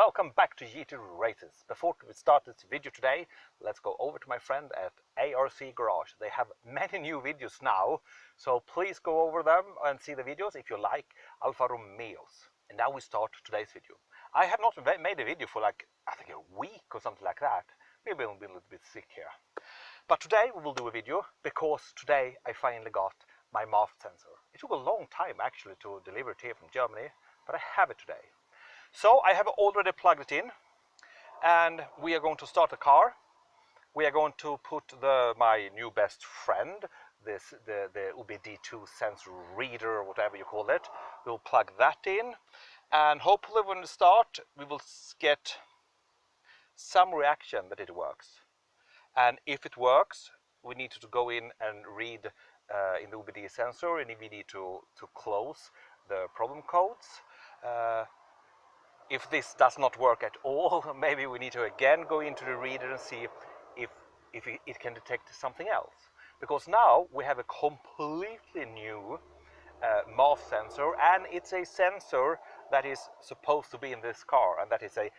welcome back to GT Races. Before we start this video today, let's go over to my friend at ARC Garage. They have many new videos now, so please go over them and see the videos if you like Alfa Romeos. And now we start today's video. I have not made a video for like, I think a week or something like that. Maybe I'll be a little bit sick here. But today we will do a video because today I finally got my MAF sensor. It took a long time actually to deliver it here from Germany, but I have it today. So I have already plugged it in, and we are going to start the car. We are going to put my new best friend, the UBD2 sensor reader, or whatever you call it. We'll plug that in, and hopefully when we start, we will get some reaction that it works. And if it works, we need to go in and read in the UBD sensor, and we need to close the problem codes. If this does not work at all, maybe we need to again go into the reader and see if it can detect something else. Because now we have a completely new MAF sensor, and it's a sensor that is supposed to be in this car, and that is a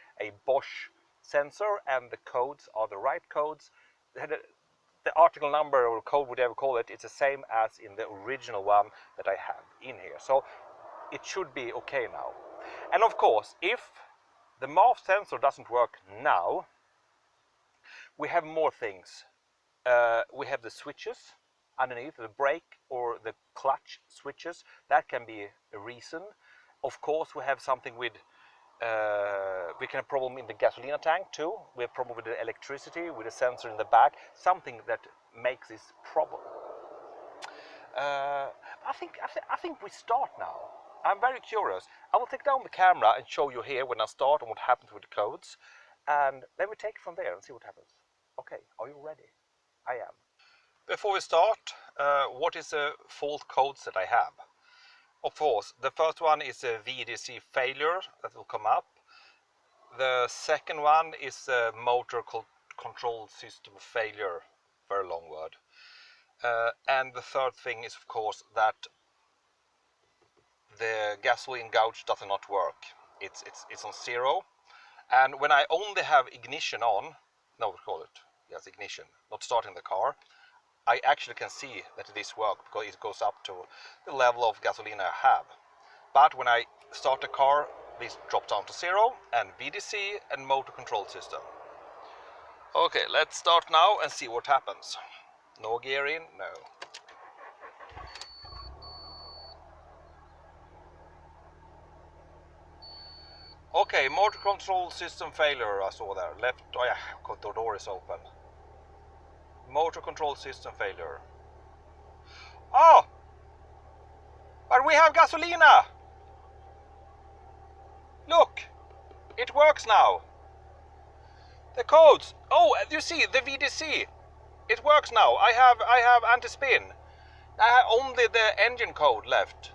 Bosch sensor, and the codes are the right codes. The article number or code, whatever you call it, it's the same as in the original one that I have in here. So it should be okay now. And of course, if the MAF sensor doesn't work now, we have more things. We have the switches underneath, the brake or the clutch switches. That can be a reason. Of course, we have something with, we can have a problem in the gasoline tank too. We have a problem with the electricity, with the sensor in the back, something that makes this problem. I think we start now. I'm very curious. I will take down the camera and show you here when I start and what happens with the codes. And then we take it from there and see what happens. Okay, are you ready? I am. Before we start, what is the fault codes that I have? Of course, the first one is a VDC failure that will come up. The second one is a motor control system failure. Very long word. And the third thing is, of course, that the gasoline gauge does not work. It's on 0, and when I only have ignition on, no, we call it, yes, ignition, not starting the car, I actually can see that this works because it goes up to the level of gasoline I have. But when I start the car, this drops down to 0, and VDC and motor control system. Okay, let's start now and see what happens. No gear in, no. Okay, motor control system failure, I saw there. Left, oh yeah, the door is open. Motor control system failure. Oh! But we have gasolina! Look! It works now! The codes! Oh, you see, the VDC! It works now. I have anti-spin. I have only the engine code left.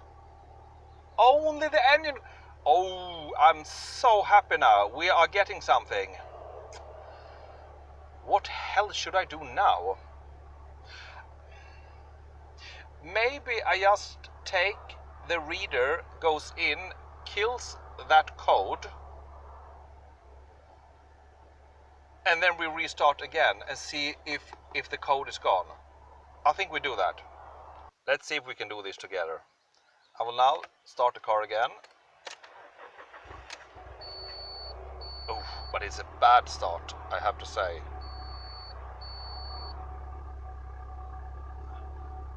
Only the engine... Oh, I'm so happy now. We are getting something. What hell should I do now? Maybe I just take the reader, goes in, kills that code, and then we restart again and see if the code is gone. I think we do that. Let's see if we can do this together. I will now start the car again. Oh, but it's a bad start, I have to say.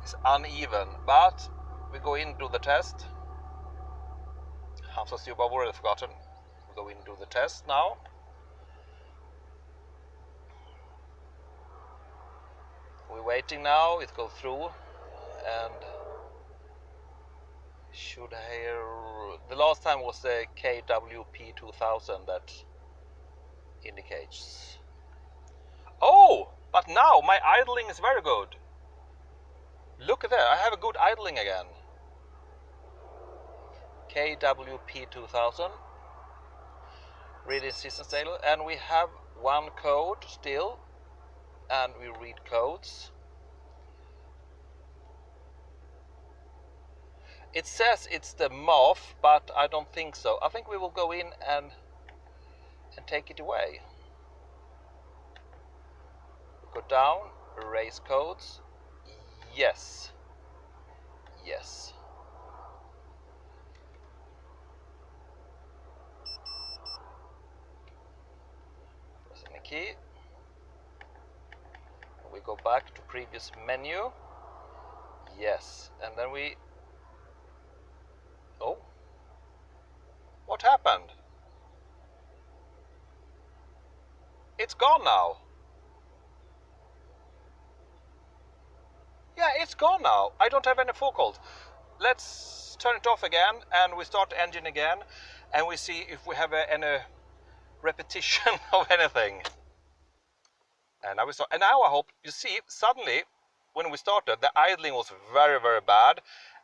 It's uneven, but we go in and do the test. I've already forgotten. We go in and do the test now. We're waiting now, it goes through, and should hear... The last time was the KWP2000 that indicates. Oh, but now my idling is very good. Look at that, I have a good idling again. KWP2000 reading system stable, and we have one code still, and we read codes. It says it's the MAF, but I don't think so. I think we will go in and and take it away. Go down, erase codes. Yes. Yes. Pressing the key. We go back to previous menu. Yes. And then we... Oh. What happened? It's gone now. Yeah, it's gone now. I don't have any forecourt. Let's turn it off again and we start the engine again and we see if we have any repetition of anything. And now we start. And now I hope you see suddenly when we started the idling was very, very bad.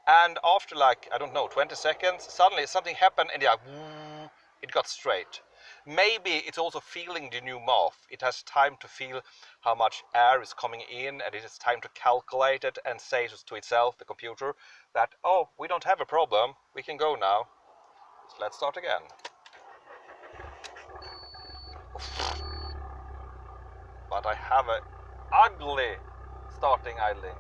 And after like, I don't know, 20 seconds, suddenly something happened and it got straight. Maybe it's also feeling the new MAF. It has time to feel how much air is coming in and it has time to calculate it and say to itself, the computer, that, oh, we don't have a problem, we can go now. So let's start again. But I have an ugly starting idling.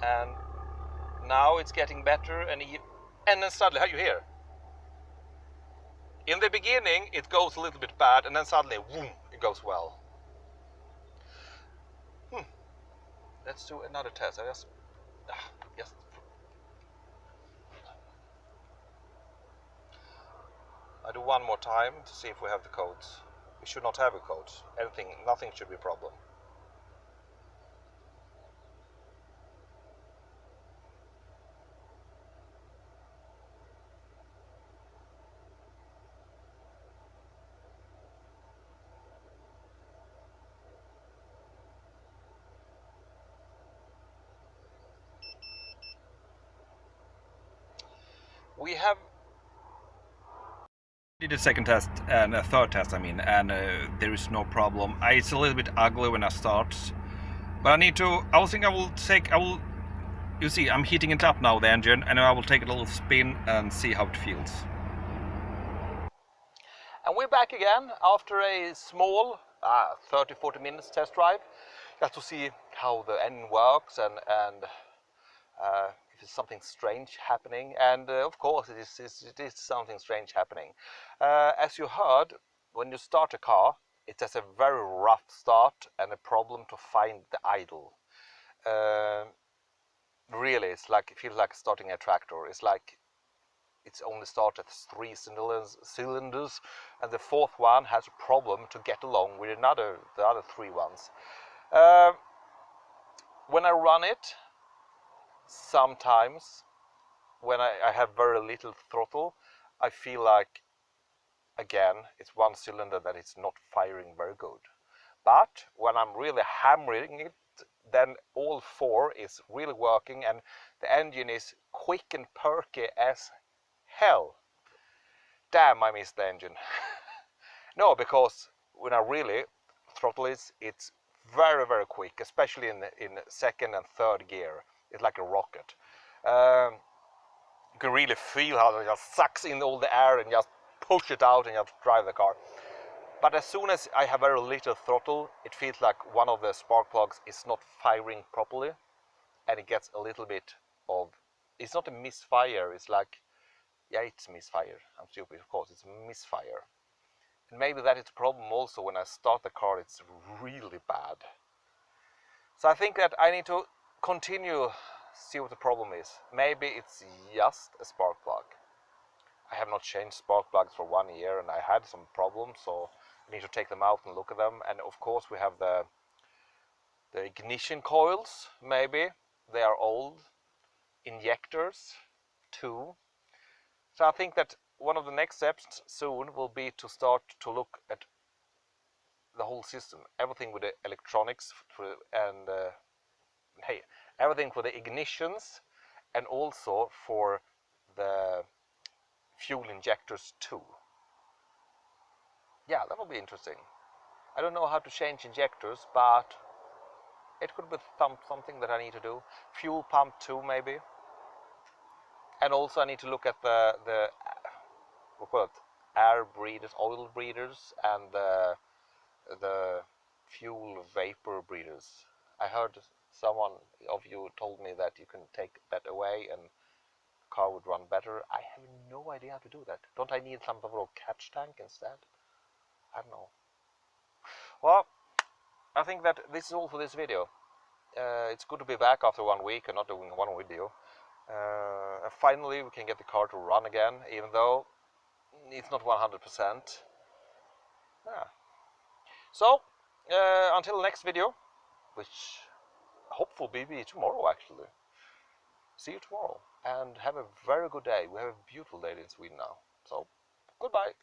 And now it's getting better and then suddenly, how you hear? In the beginning, it goes a little bit bad, and then suddenly, boom, it goes well. Let's do another test. I do one more time to see if we have the codes. We should not have a code. Nothing should be a problem. We have did a second test and a third test, I mean, and there is no problem. It's a little bit ugly when I start, but I need to. You see, I'm heating it up now, the engine, and I will take a little spin and see how it feels. And we're back again after a small 30-40 minutes test drive, just to see how the engine works and if there's something strange happening. And of course it is something strange happening. As you heard, when you start a car, it has a very rough start and a problem to find the idle. Really, it feels like starting a tractor. It's like it's only started 3 cylinders, and the fourth one has a problem to get along with the other 3 ones. When I run it, sometimes when I have very little throttle, I feel like, again, it's 1 cylinder that it's not firing very good. But when I'm really hammering it, then all 4 is really working and the engine is quick and perky as hell. Damn, I missed the engine. No, because when I really throttle it, it's very, very quick, especially in second and third gear. It's like a rocket. You can really feel how it just sucks in all the air and just push it out and you have to drive the car. But as soon as I have very little throttle, it feels like one of the spark plugs is not firing properly, and it gets a little bit of, it's not a misfire, it's like, yeah, it's misfire. I'm stupid, of course, it's misfire. And maybe that is a problem also when I start the car, it's really bad. So I think that I need to continue, see what the problem is. Maybe it's just a spark plug. I have not changed spark plugs for 1 year and I had some problems, so I need to take them out and look at them. And of course we have the ignition coils, maybe. They are old. Injectors, too. So I think that one of the next steps soon will be to start to look at the whole system. Everything with the electronics and everything for the ignitions and also for the fuel injectors too. Yeah, that will be interesting. I don't know how to change injectors, but it could be something that I need to do. Fuel pump too, maybe. And also I need to look at the what call it, air breathers, oil breathers, and the fuel vapor breathers. I heard someone of you told me that you can take that away and the car would run better. I have no idea how to do that. Don't I need some sort of catch tank instead? I don't know. Well, I think that this is all for this video. It's good to be back after 1 week and not doing one video. Finally, we can get the car to run again, even though it's not 100%. Yeah. So, until next video, which hopefully be tomorrow actually. See you tomorrow and have a very good day. We have a beautiful day in Sweden now. So, goodbye.